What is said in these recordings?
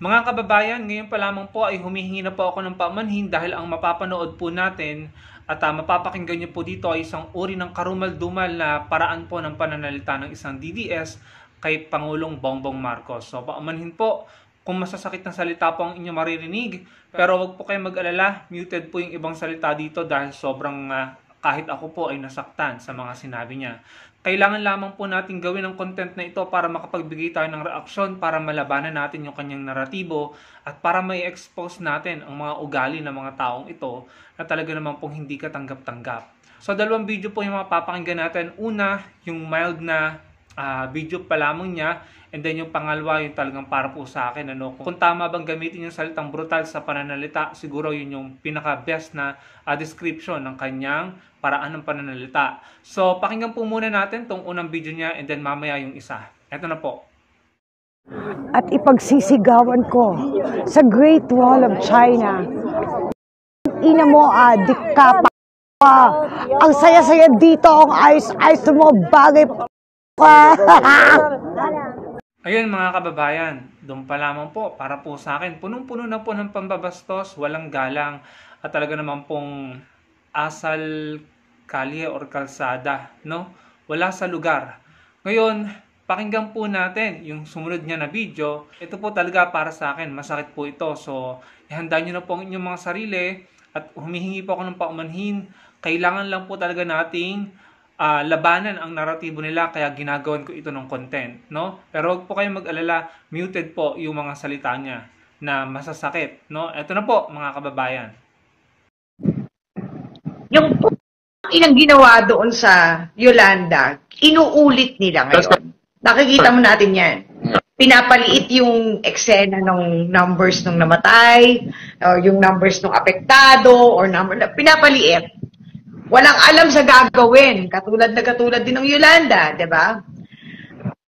Mga kababayan, ngayon pa lamang po ay humihingi na po ako ng paumanhin dahil ang mapapanood po natin at mapapakinggan niyo po dito ay isang uri ng karumal-dumal na paraan po ng pananalita ng isang DDS kay Pangulong Bongbong Marcos. So paumanhin po kung masasakit na salita po ang inyong maririnig, pero wag po kayong mag-alala, muted po yung ibang salita dito dahil sobrang kahit ako po ay nasaktan sa mga sinabi niya. Kailangan lamang po natin gawin ang content na ito para makapagbigay tayo ng reaksyon, para malabanan natin yung kanyang naratibo at para may expose natin ang mga ugali ng mga taong ito na talaga naman pong hindi katanggap-tanggap. So dalawang video po yung mapapakinggan natin. Una, yung mild na video pa lamang niya, and then yung pangalawa yung talagang para po sa akin, kung tama bang gamitin yung salitang brutal sa pananalita, siguro yun yung pinaka best na description ng kanyang paraan ng pananalita. So pakinggan po muna natin tong unang video niya, and then mamaya yung isa. Eto na po. At ipagsisigawan ko sa Great Wall of China. Ina mo, di ka pa. Ang saya-saya dito, ang ayos-ayos mo, bagay pa. Ayun mga kababayan, doon pa lamang po, para po sa akin, punong-puno na po ng pambabastos, walang galang, at talaga naman pong asal kalye or kalsada, no? Wala sa lugar. Ngayon, pakinggan po natin yung sumunod niya na video. Ito po talaga para sa akin, masakit po ito. So, ihanda nyo na po ang inyong mga sarili at humihingi po ako ng paumanhin. Kailangan lang po talaga nating labanan ang naratibo nila, kaya ginagawan ko ito ng content, no? Pero huwag po kayong mag-alala, muted po yung mga salita niya na masasakit, no? Ito na po mga kababayan. Yung inang ginawa doon sa Yolanda, inuulit nila ngayon. Nakikita mo natin yan. Pinapaliit yung eksena ng numbers ng namatay, or yung numbers ng apektado, or pinapaliit. Walang alam sa gagawin. Katulad din ng Yolanda, di ba?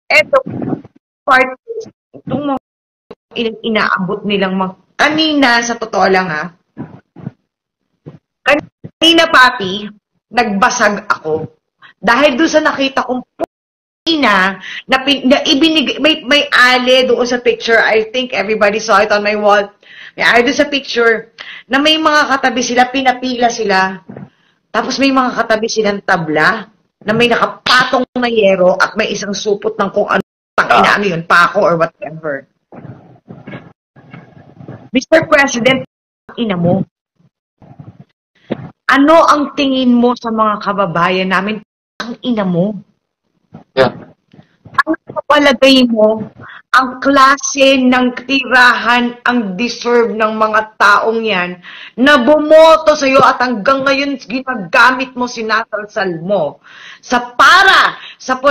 Eto, part, itong mga inaabot nilang kanina, sa totoo lang kanina, papi, nagbasag ako. Dahil doon sa nakita kong na ibinig, may ale doon sa picture. I think everybody saw it on my wall. May ale doon sa picture na may mga katabi sila, pinapila sila. Tapos may mga katabi silang tabla na may nakapatong na yero at may isang supot ng kung ano, ano yun, pako or whatever. Mr. President, ina mo, ano ang tingin mo sa mga kababayan namin? Ang ina mo. Yeah. Ang kapalagay mo, ang klase ng tirahan ang deserve ng mga taong yan na bumoto sa'yo at hanggang ngayon ginagamit mo, sinasalsal mo para sa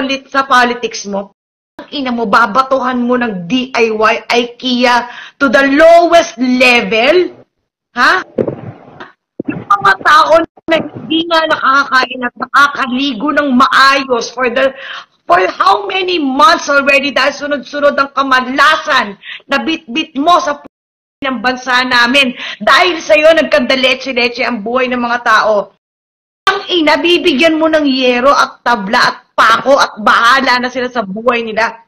politics mo. Ang ina mo, babatuhan mo ng DIY, IKEA to the lowest level? Ha? Yung mga tao na hindi nga nakakakain at nakakaligo ng maayos for how many months already dahil sunod-sunod ang kamalasan na bit-bit mo sa ng bansa namin. Dahil sa'yo, nagkandaletse-letse ang buhay ng mga tao. Ang ina, bibigyan mo ng yero at tabla at pako at bahala na sila sa buhay nila.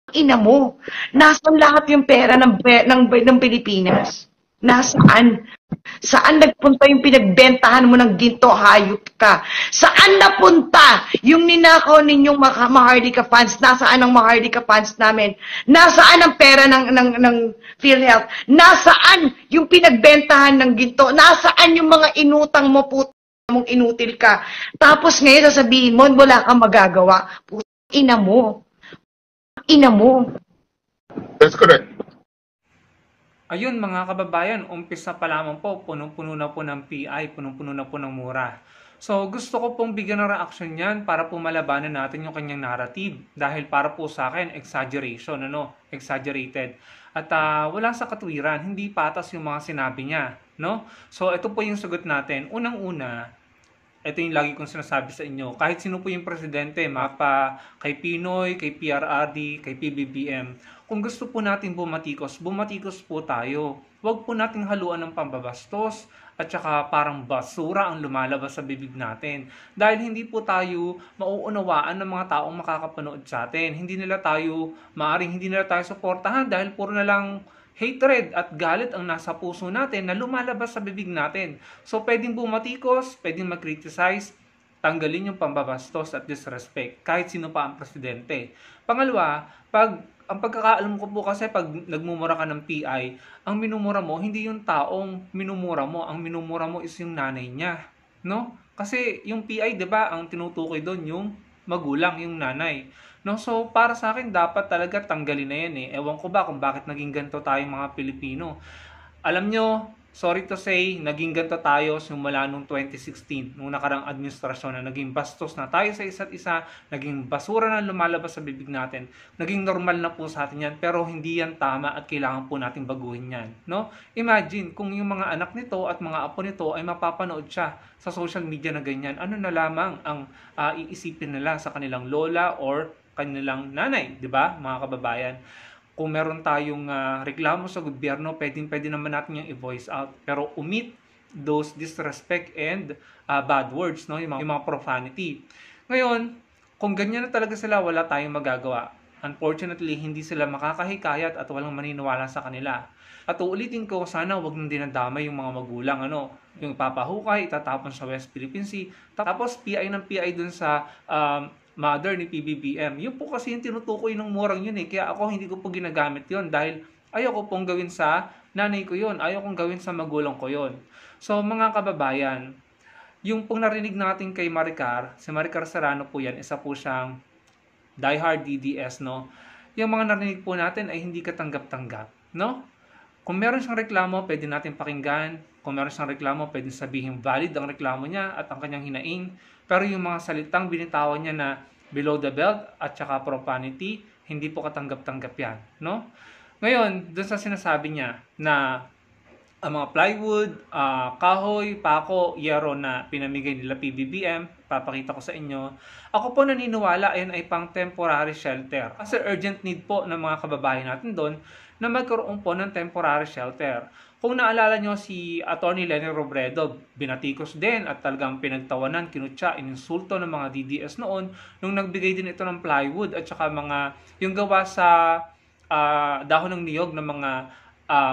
Ang ina mo, nasaan lahat yung pera ng Pilipinas? Nasaan? Saan nagpunta yung pinagbentahan mo ng ginto, hayop ka? Saan napunta yung ninakaw ninyong Maharlika funds? Nasaan ang Maharlika funds namin? Nasaan ang pera ng PhilHealth? Nasaan yung pinagbentahan ng ginto? Nasaan yung mga inutang mo, puto mong inutil ka? Tapos ngayon sasabihin mo, wala kang magagawa. Puto, ina mo. Ina mo. That's correct. Ayun mga kababayan, umpisa pa lamang po, punong-puno na po ng PI, punong-puno na po ng mura. So gusto ko pong bigyan ng reaction yan para po malabanan natin yung kanyang narrative. Dahil para po sa akin, exaggeration, exaggerated. At wala sa katwiran, hindi patas yung mga sinabi niya, no? So ito po yung sagot natin. Unang-una, ito yung lagi kong sinasabi sa inyo, kahit sino po yung presidente, mapa kay Pinoy, kay PRRD, kay PBBM, kung gusto po natin bumatikos po tayo. Huwag po nating haluan ng pambabastos at saka parang basura ang lumalabas sa bibig natin. Dahil hindi po tayo mauunawaan ng mga taong makakapanood sa atin. Hindi nila tayo suportahan dahil puro na lang hatred at galit ang nasa puso natin na lumalabas sa bibig natin. So pwedeng bumatikos, pwedeng mag-criticize, tanggalin yung pambabastos at disrespect kahit sino pa ang presidente. Pangalawa, ang pagkakaalam ko po kasi pag nagmumura ka ng PI, ang minumura mo hindi yung taong minumura mo, ang minumura mo is yung nanay niya, no? Kasi yung PI, 'di ba, ang tinutukoy doon yung magulang, yung nanay. No, so para sa akin dapat talaga tanggalin na 'yan eh. Ewan ko ba kung bakit naging ganito tayong mga Pilipino. Alam nyo, sorry to say, naging ganito tayo simula nung 2016, nung nakarang administrasyon na naging bastos na tayo sa isa't isa, naging basura na lumalabas sa bibig natin. Naging normal na po sa atin yan, pero hindi yan tama at kailangan po natin baguhin yan. No? Imagine kung yung mga anak nito at mga apo nito ay mapapanood siya sa social media na ganyan, ano na lamang ang iisipin nila sa kanilang lola or kanilang nanay, di ba, mga kababayan? Kung meron tayong reklamo sa gobyerno, pwede naman natin yung i-voice out. Pero omit those disrespect and bad words, no? Yung mga profanity. Ngayon, kung ganyan na talaga sila, wala tayong magagawa. Unfortunately, hindi sila makakahikayat at walang maniniwala sa kanila. At uulitin ko, sana wag nang dinadamay yung mga magulang, yung papahukay, itatapon sa West Philippine Sea, tapos PI ng PI dun sa mother ni PBBM. Yun po kasi yung tinutukoy ng murang yun eh. Kaya ako hindi ko po ginagamit yun dahil ayoko pong gawin sa nanay ko yun. Ayoko kong gawin sa magulang ko yun. So mga kababayan, yung pong narinig natin kay Maricar, si Maricar Serrano po yan, isa po siyang diehard DDS, no? Yung mga narinig po natin ay hindi katanggap-tanggap, no? Kung meron siyang reklamo, pwede natin pakinggan. Kung meron siyang reklamo, pwede sabihin valid ang reklamo niya at ang kanyang hinaing. Pero yung mga salitang binitawan niya na below the belt at saka profanity, hindi po katanggap-tanggap yan, no? Ngayon, dun sa sinasabi niya na ang mga plywood, kahoy, pako, yero na pinamigay nila PBBM, papakita ko sa inyo. Ako po naniniwala ayan ay pang temporary shelter. Kasi urgent need po ng mga kababayan natin doon na magkaroon po ng temporary shelter. Kung naalala nyo si Atty. Leni Robredo, binatikos din at talagang pinagtawanan, kinutya, ininsulto ng mga DDS noon nung nagbigay din ito ng plywood at saka mga yung gawa sa dahon ng niyog ng mga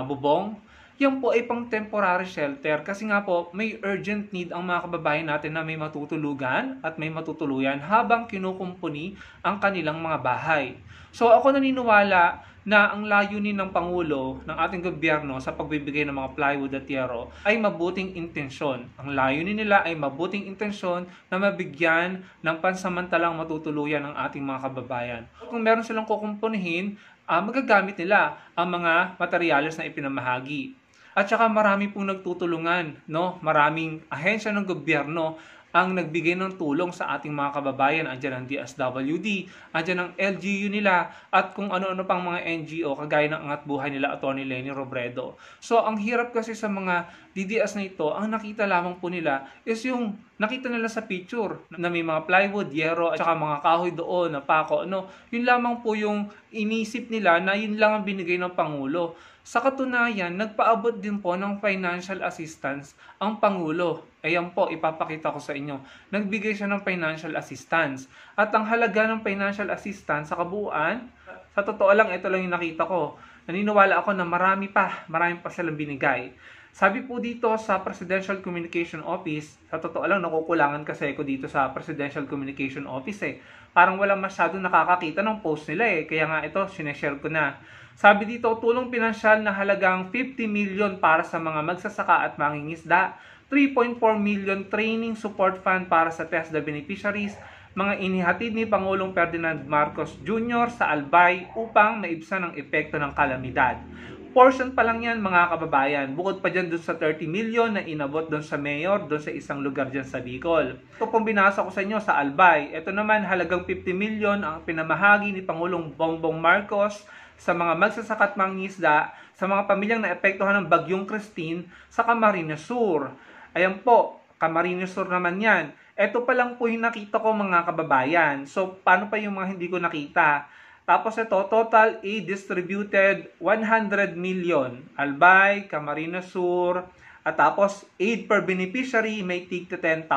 bubong. Yan po ay pang temporary shelter kasi nga po may urgent need ang mga kababayan natin na may matutulugan at may matutuluyan habang kinukumpuni ang kanilang mga bahay. So ako naniniwala na ang layunin ng Pangulo, ng ating gobyerno sa pagbibigay ng mga plywood at yero ay mabuting intensyon. Ang layunin nila ay mabuting intensyon na mabigyan ng pansamantalang matutuluyan ng ating mga kababayan. Kung meron silang kukumpunihin, magagamit nila ang mga materyales na ipinamahagi. At saka marami pong nagtutulungan, no? Maraming ahensya ng gobyerno ang nagbigay ng tulong sa ating mga kababayan. Andiyan ang DSWD, andiyan ang LGU nila, at kung ano-ano pang mga NGO, kagaya ng Angat Buhay nila, Atty. Leni Robredo. So, ang hirap kasi sa mga DDS na ito, ang nakita lamang po nila is yung nakita nila sa picture na may mga plywood, yero, at saka mga kahoy doon, na pako, yun lamang po yung inisip nila na yun lang ang binigay ng Pangulo. Sa katunayan, nagpaabot din po ng financial assistance ang Pangulo. Ayan po, ipapakita ko sa inyo. Nagbigay siya ng financial assistance. At ang halaga ng financial assistance sa kabuuan, sa totoo lang, ito lang yung nakita ko. Naniniwala ako na marami pa silang binigay. Sabi po dito sa Presidential Communication Office, sa totoo lang, nakukulangan kasi ako dito sa Presidential Communication Office eh. Parang walang masyadong nakakakita ng post nila eh. Kaya nga ito, sineshare ko na. Sabi dito, tulong pinansyal na halagang 50 million para sa mga magsasaka at mangingisda, 3.4 million training support fund para sa TESDA beneficiaries, mga inihatid ni Pangulong Ferdinand Marcos Jr. sa Albay upang maibsan ang epekto ng kalamidad. Portion pa lang yan mga kababayan. Bukod pa dyan dun sa 30 million na inabot dun sa mayor, dun sa isang lugar dyan sa Bicol. Ito pong binasa ko sa inyo sa Albay. Ito naman halagang 50 million ang pinamahagi ni Pangulong Bongbong Marcos sa mga magsasaka at mangingisda sa mga pamilyang naepektuhan ng Bagyong Christine sa Camarines Sur. Ayan po, Camarines Sur naman yan. Ito pa lang po yung nakita ko mga kababayan. So, paano pa yung mga hindi ko nakita? Tapos ito, total aid distributed 100 million. Albay, Camarines Sur, at tapos aid per beneficiary may tig to 10,000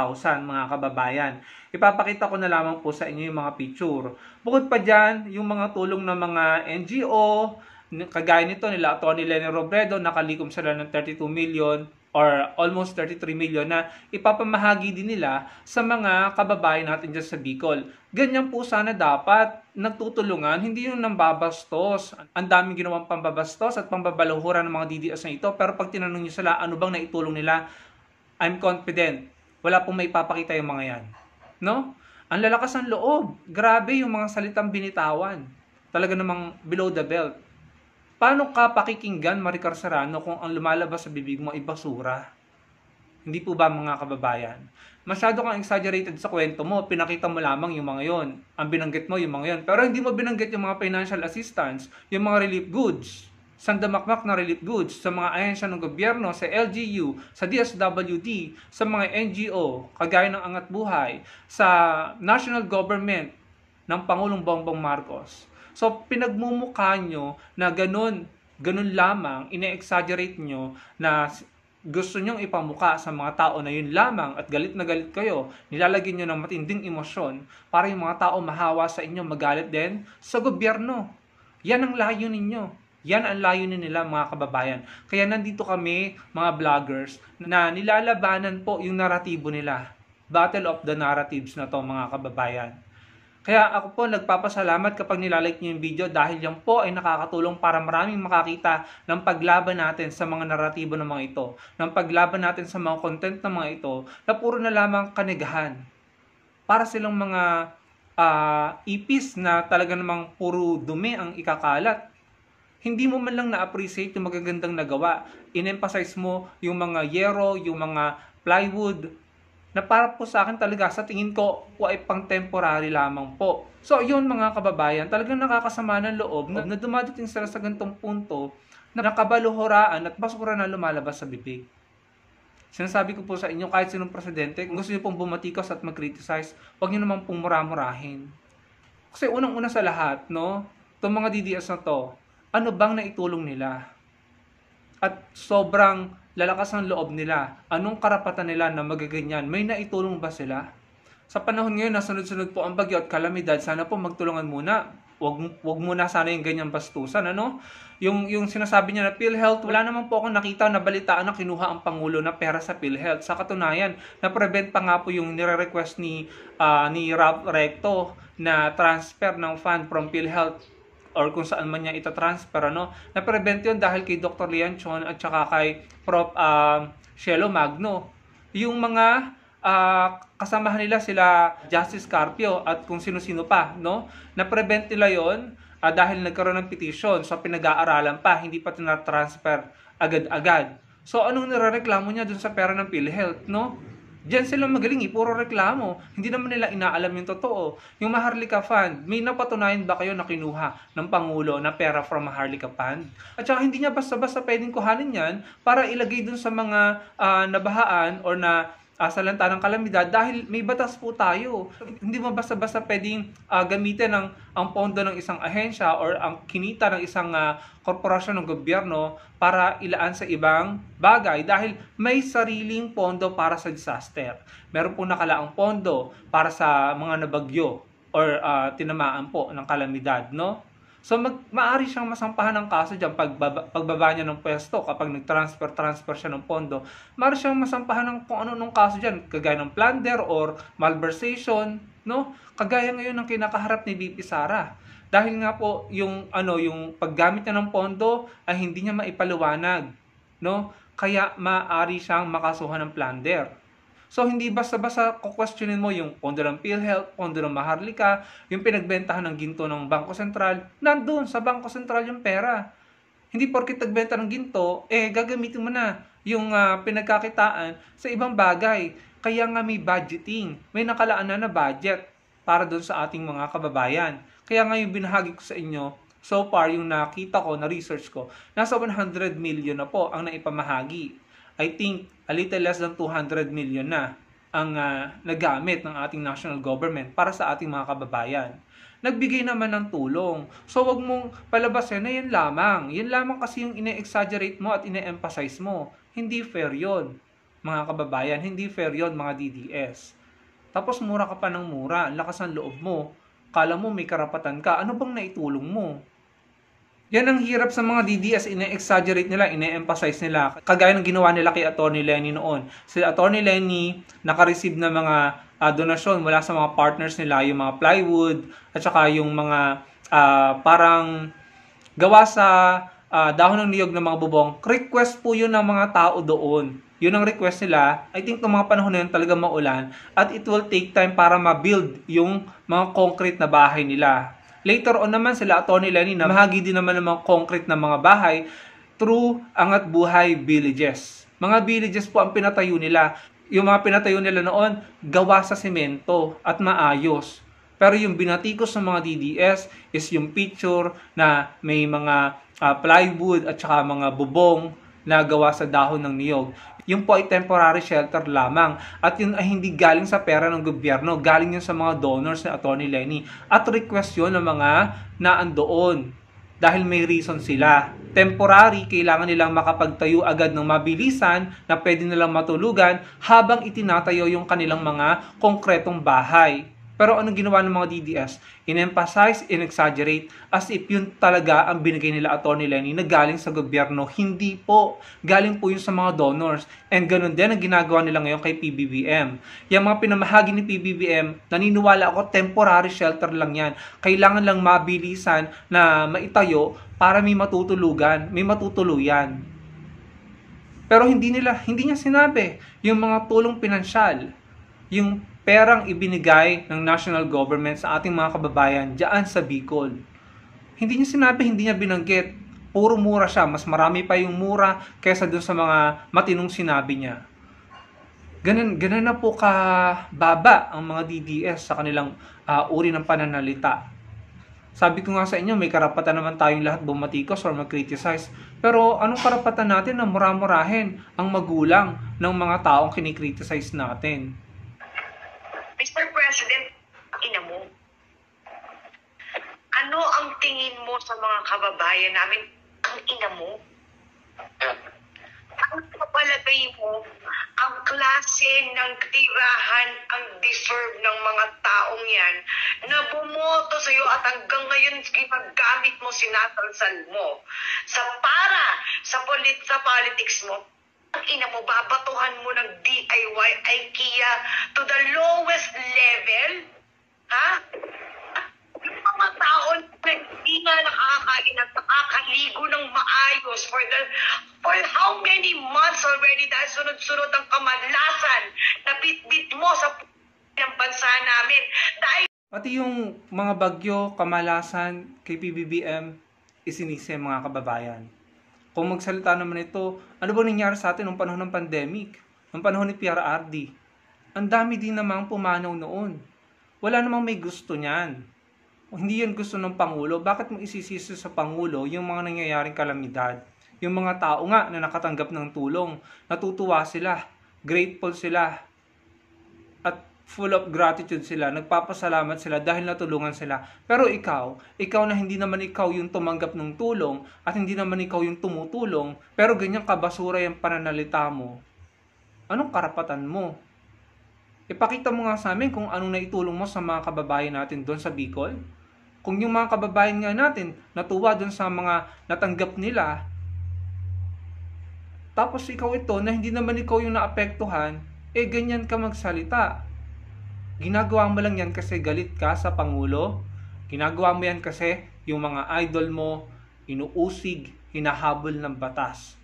mga kababayan. Ipapakita ko na lamang po sa inyo yung mga picture. Bukod pa dyan, yung mga tulong ng mga NGO, Kagaya nito nila Atty. Leni Robredo, nakalikom sila ng 32 million or almost 33 million na ipapamahagi din nila sa mga kababayan natin dyan sa Bicol. Ganyan po sana dapat nagtutulungan, hindi yung nambabastos. Ang daming ginawang pambabastos at pambabaluhuran ng mga DDS na ito, pero pag tinanong nyo sila ano bang naitulong nila, I'm confident, wala pong maipapakita yung mga yan. No? Ang lalakas ng loob. Grabe yung mga salitang binitawan. Talaga namang below the belt. Paano ka pakikinggan, Maricar Serrano, kung ang lumalabas sa bibig mo ay basura? Hindi po ba mga kababayan? Masyado kang exaggerated sa kwento mo, pinakita mo lamang yung mga yon. Ang binanggit mo yung mga yon. Pero hindi mo binanggit yung mga financial assistance, yung mga relief goods, sandamakmak na relief goods sa mga ahensya ng gobyerno, sa LGU, sa DSWD, sa mga NGO, kagaya ng Angat Buhay, sa national government ng Pangulong Bongbong Marcos. So, pinagmumukha nyo na ganun lamang, ine-exaggerate nyo na gusto nyong ipamuka sa mga tao na yun lamang at galit na galit kayo, nilalagyan nyo ng matinding emosyon para yung mga tao mahawa sa inyo, magalit din sa gobyerno. Yan ang layunin ninyo. Yan ang layunin nila mga kababayan. Kaya nandito kami, mga vloggers, na nilalabanan po yung naratibo nila. Battle of the narratives na to mga kababayan. Kaya ako po nagpapasalamat kapag nilalike niyo yung video dahil yan po ay nakakatulong para maraming makakita ng paglaban natin sa mga naratibo ng mga ito, ng paglaban natin sa mga content ng mga ito na puro na lamang kanigahan. Para silang mga ipis na talaga namang puro dumi ang ikakalat. Hindi mo man lang na-appreciate yung magagandang nagawa. In-emphasize mo yung mga yero, yung mga plywood, na para po sa akin talaga sa tingin ko po ay pang temporary lamang po. So yun mga kababayan, talagang nakakasama ng loob na dumadating sila sa ganitong punto na nakabaluhuraan at basura na lumalabas sa bibig. Sinasabi ko po sa inyo, kahit sinong presidente, kung gusto niyo pong bumatikos at mag-criticize, huwag niyo naman pong mura-murahin. Kasi unang-una sa lahat, no, itong mga DDS na to, ano bang naitulong nila? At sobrang lalakas ang loob nila. Anong karapatan nila na magaganyan? May naitulong ba sila? Sa panahon ngayon na sunod-sunod po ang bagyo at kalamidad, sana po magtulungan muna. Wag muna sana yung ganyang bastusan, ano? Yung sinasabi niya na PhilHealth, wala naman po akong nakita na balitaan na kinuha ang Pangulo na pera sa PhilHealth. Sa katunayan, na-prevent pa nga po yung nire-request ni Ralph Recto na transfer ng fund from PhilHealth or kung saan man niya itatransfer, ano, na-prevent yun dahil kay Dr. Lian Chon at saka kay Prof. Shelo Magno. Yung mga kasamahan nila sila Justice Carpio at kung sino-sino pa, no, na-prevent nila yon dahil nagkaroon ng petition, so pinag-aaralan pa, hindi pa tinatransfer agad-agad. So anong nirereklamo niya dun sa pera ng PhilHealth, no? Diyan sila magaling, puro reklamo. Hindi naman nila inaalam yung totoo. Yung Maharlika Fund, may napatunayan ba kayo na kinuha ng Pangulo na pera from Maharlika Fund? At saka hindi niya basta-basta pwedeng kuhanin yan para ilagay dun sa mga nabahaan or na salanta ng kalamidad dahil may batas po tayo. Hindi mo basta-basta pwedeng gamitin ang pondo ng isang ahensya or ang kinita ng isang korporasyon ng gobyerno para ilaan sa ibang bagay dahil may sariling pondo para sa disaster. Meron po nakalaang pondo para sa mga nabagyo or tinamaan po ng kalamidad, no? So maaari siyang masampahan ng kaso diyan pagbaba niya ng pwesto kapag nag-transfer siya ng pondo. Maaari siyang masampahan ng kung ano nung kaso diyan, kagaya ng plunder or malversation, no? Kagaya ngayon ng kinakaharap ni VP Sara. Dahil nga po yung paggamit niya ng pondo ay hindi niya maipaliwanag, no? Kaya maaari siyang makasuhan ng plunder. So, hindi basta-basta kukwestiyonin mo yung pondo ng PhilHealth, pondo ng Maharlika, yung pinagbentahan ng ginto ng Bangko Sentral, nandun sa Bangko Sentral yung pera. Hindi porket nagbenta ng ginto, gagamitin mo na yung pinagkakitaan sa ibang bagay. Kaya nga may budgeting, may nakalaan na budget para doon sa ating mga kababayan. Kaya nga yung binahagi ko sa inyo, so far yung nakita ko, na research ko, nasa 100 million na po ang naipamahagi. I think a little less than 200 million na ang nagamit ng ating national government para sa ating mga kababayan. Nagbigay naman ng tulong. So wag mong palabasin na yan lamang. Yan lamang kasi yung ine-exaggerate mo at ine-emphasize mo. Hindi fair yon, mga kababayan. Hindi fair yon, mga DDS. Tapos mura ka pa ng mura. Ang lakas ng loob mo. Kala mo may karapatan ka. Ano bang naitulong mo? Yan ang hirap sa mga DDS, ine-exaggerate nila, ine-emphasize nila. Kagaya ng ginawa nila kay Atty. Lenny noon. Si Atty. Lenny naka-receive na mga donasyon mula sa mga partners nila, yung mga plywood, at saka yung mga parang gawa sa dahon ng niyog ng mga bubong. Request po yun ng mga tao doon. Yun ang request nila. I think ng mga panahon na yun talaga maulan at it will take time para ma-build yung mga concrete na bahay nila. Later on naman sila Atty. Lenny na mahagi din naman ng mga concrete na mga bahay through Angat Buhay Villages. Mga villages po ang pinatayo nila. Yung mga pinatayo nila noon, gawa sa semento at maayos. Pero yung binatikos ng mga DDS is yung picture na may mga plywood at saka mga bubong na gawa sa dahon ng niyog. Yung po ay temporary shelter lamang. At yun ay hindi galing sa pera ng gobyerno. Galing yun sa mga donors ni Atty. Lenny. At request yun ng mga naandoon. Dahil may reason sila. Temporary, kailangan nilang makapagtayo agad ng mabilisan na pwede nilang matulugan habang itinatayo yung kanilang mga konkretong bahay. Pero anong ginawa ng mga DDS? In-emphasize, in-exaggerate, as if yun talaga ang binigay nila Atty. Lenny na galing sa gobyerno. Hindi po. Galing po yun sa mga donors. And ganun din ang ginagawa nila ngayon kay PBBM. Yung mga pinamahagi ni PBBM, naniniwala ako temporary shelter lang yan. Kailangan lang mabilisan na maitayo para may matutulugan, may matutuluyan. Pero hindi niya sinabi yung mga tulong pinansyal, yung perang ibinigay ng national government sa ating mga kababayan diyan sa Bicol. Hindi niya sinabi, hindi niya binanggit. Puro mura siya. Mas marami pa yung mura kaysa dun sa mga matinong sinabi niya. Ganun na po kababa ang mga DDS sa kanilang uri ng pananalita. Sabi ko nga sa inyo, may karapatan naman tayong lahat bumatikos or mag-criticize. Pero anong karapatan natin na mura-murahin ang magulang ng mga taong kinikriticize natin? Mr. President, ina mo, ano ang tingin mo sa mga kababayan namin? Ang ina mo? Ang kapalagay mo, ang klase ng tirahan ang deserve ng mga taong yan na bumoto sa iyo at hanggang ngayon ginagamit mo, sinatalsal mo sa politics mo. Ang ina mo, babatuhan mo ng DIY, IKEA to the lowest level? Ha? Yung mga tao na hindi nga nakakain at nakakaligo ng maayos for how many months already dahil sunod-sunod ang kamalasan na bitbit mo sa ng bansa namin. Dahil Pati yung mga bagyo, kamalasan kay PBBM, isinisi mga kababayan. Kung magsalita naman ito, ano ba nangyari sa atin nung panahon ng pandemic? Nung panahon ni PRRD? Ang dami din namang pumanaw noon. Wala namang may gusto niyan. Hindi yan gusto ng Pangulo. Bakit mo isisisi sa Pangulo yung mga nangyayaring kalamidad? Yung mga tao nga na nakatanggap ng tulong, natutuwa sila, grateful sila, at full of gratitude sila, nagpapasalamat sila dahil natulungan sila. Pero ikaw na hindi naman ikaw yung tumanggap ng tulong at hindi naman ikaw yung tumutulong, pero ganyan kabasura yung pananalita mo, anong karapatan mo? Ipakita mo nga sa amin kung anong naitulong mo sa mga kababayan natin doon sa Bicol. Kung yung mga kababayan nga natin natuwa doon sa mga natanggap nila, tapos ikaw ito na hindi naman ikaw yung naapektuhan, ganyan ka magsalita. Ginagawa mo lang yan kasi galit ka sa Pangulo. Ginagawa mo yan kasi yung mga idol mo, inuusig, hinahabol ng batas.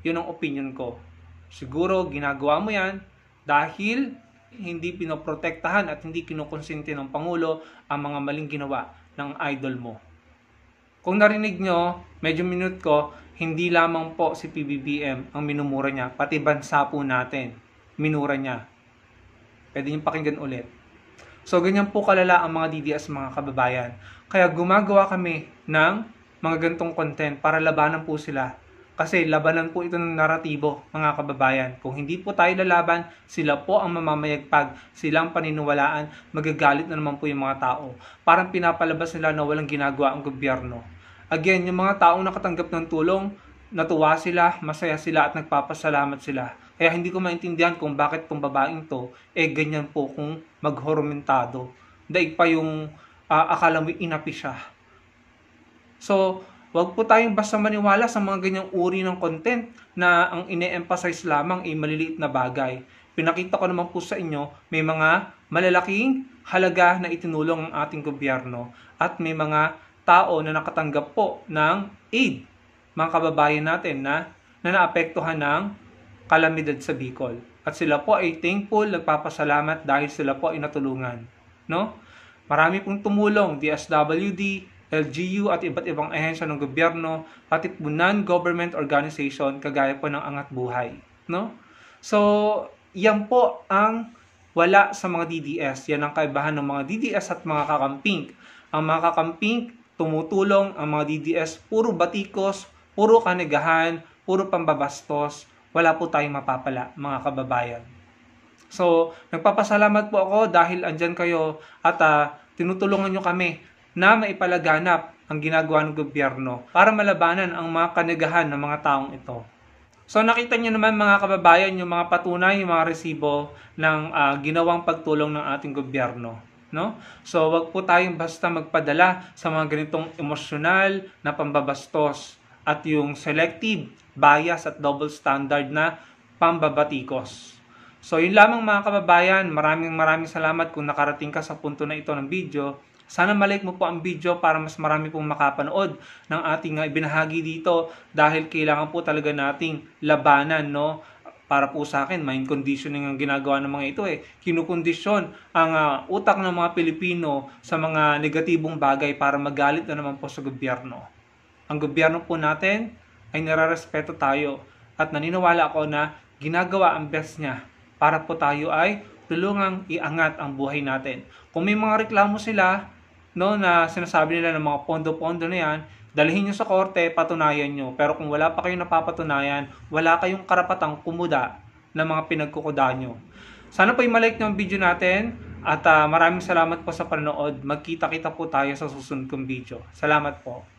Yun ang opinion ko. Siguro ginagawa mo yan dahil hindi pinoprotektahan at hindi kinukonsinti ng Pangulo ang mga maling ginawa ng idol mo. Kung narinig nyo, medyo minute ko, hindi lamang po si PBBM ang minumura niya, pati bansa po natin, minura niya. Pwede niyong pakinggan ulit. So, ganyan po kalala ang mga DDS mga kababayan. Kaya gumagawa kami ng mga gantong content para labanan po sila. Kasi labanan po ito ng naratibo, mga kababayan. Kung hindi po tayo lalaban, sila po ang mamamayagpag, silang paniniwalaan, magagalit na naman po yung mga tao. Parang pinapalabas nila na walang ginagawa ang gobyerno. Again, yung mga taong nakatanggap ng tulong, natuwa sila, masaya sila at nagpapasalamat sila. Kaya hindi ko maintindihan kung bakit tong babaeng to, ganyan po kung maghoromentado. Daig pa yung akala mo inapi siya. So, Huwag po tayong basta maniwala sa mga ganyang uri ng content na ang ine-emphasize lamang ay maliliit na bagay. Pinakita ko naman po sa inyo, may mga malalaking halaga na itinulong ang ating gobyerno at may mga tao na nakatanggap po ng aid, mga kababayan natin na naapektuhan ng kalamidad sa Bicol. At sila po ay thankful, nagpapasalamat dahil sila po ay natulungan. No? Marami pong tumulong, DSWD, LGU at iba't ibang ahensya ng gobyerno, pati po non-government organization kagaya po ng Angat Buhay. No? So, yan po ang wala sa mga DDS. Yan ang kaibahan ng mga DDS at mga kakamping. Ang mga kakamping, tumutulong. Ang mga DDS, puro batikos, puro kanigahan, puro pambabastos. Wala po tayong mapapala, mga kababayan. So, nagpapasalamat po ako dahil andyan kayo at tinutulungan nyo kami na maipalaganap ang ginagawa ng gobyerno para malabanan ang mga kanigahan ng mga taong ito. So nakita nyo naman mga kababayan yung mga patunay, yung mga resibo ng ginawang pagtulong ng ating gobyerno. No? So wag po tayong basta magpadala sa mga ganitong emosyonal na pambabastos at yung selective bias at double standard na pambabatikos. So yun lamang mga kababayan, maraming salamat kung nakarating ka sa punto na ito ng video. Sana malike mo po ang video para mas marami pong makapanood ng ating ibinahagi dito dahil kailangan po talaga nating labanan, no? Para po sa akin, mind conditioning ang ginagawa ng mga ito Kinukondisyon ang utak ng mga Pilipino sa mga negatibong bagay para magalit na naman po sa gobyerno. Ang gobyerno po natin ay nararespeto tayo at naniniwala ako na ginagawa ang best niya para po tayo ay tulungang iangat ang buhay natin. Kung may mga reklamo sila, no, na sinasabi nila ng mga pondo-pondo na yan, dalhin nyo sa korte, patunayan nyo. Pero kung wala pa kayong napapatunayan, wala kayong karapatang kumuda ng mga pinagkukuda nyo. Sana po i-like nyo ang video natin at maraming salamat po sa panonood. Magkita-kita po tayo sa susunod kong video. Salamat po.